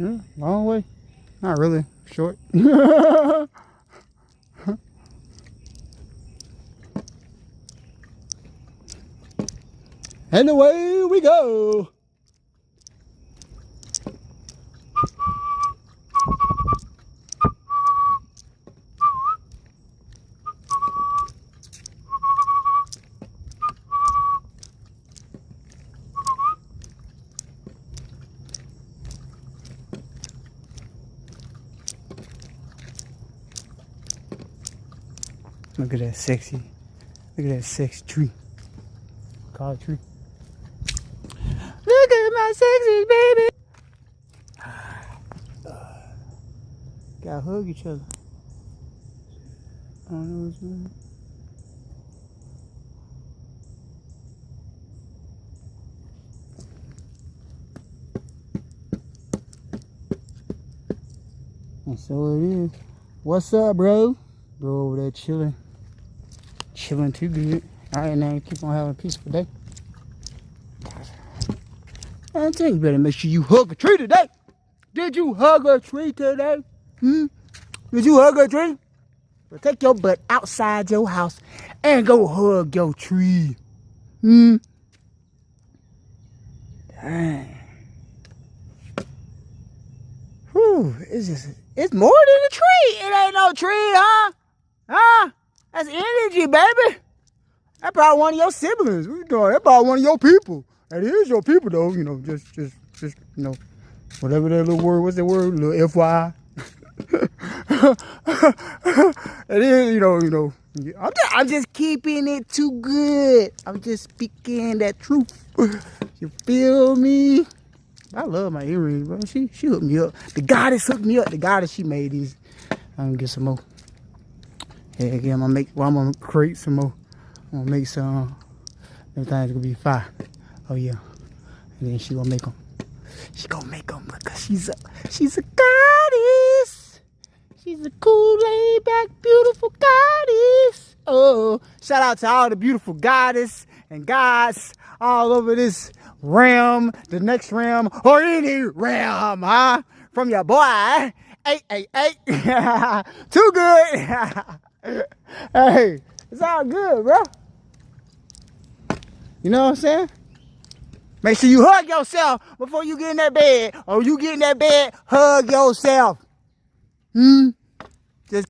Yeah, long way. Not really. Short. And away we go. Look at that sexy. Look at that sexy tree. Call it tree. Look at my sexy baby. Gotta hug each other. I don't know what's going on. And so it is. What's up, bro? Bro over there chilling. Chilling too good. Alright, now keep on having a peaceful day. I tell you, better make sure you hug a tree today. Did you hug a tree today? Did you hug a tree? Well, take your butt outside your house and go hug your tree. Dang. Whew, it's more than a tree. It ain't no tree, huh? Huh? That's energy, baby. That's probably one of your siblings. What you doing? That's probably one of your people. That is your people, though. You know, just you know, whatever that little word. What's that word? Little FY. It is, you know. I'm just keeping it too good. I'm just speaking that truth. You feel me? I love my earrings, bro. She hooked me up. The goddess hooked me up. The goddess, she made these. I'm gonna get some more. Yeah, again, I'm gonna create some more. I'm gonna make some. Everything's gonna be fire. Oh yeah. And then she gonna make them. She gonna make them because she's a goddess. She's a cool, laid back, beautiful goddess. Oh, shout out to all the beautiful goddess and gods all over this realm, the next realm, or any realm, huh? From your boy. 888. Too good. Hey, it's all good, bro. You know what I'm saying? Make sure you hug yourself before you get in that bed. Or you get in that bed, hug yourself.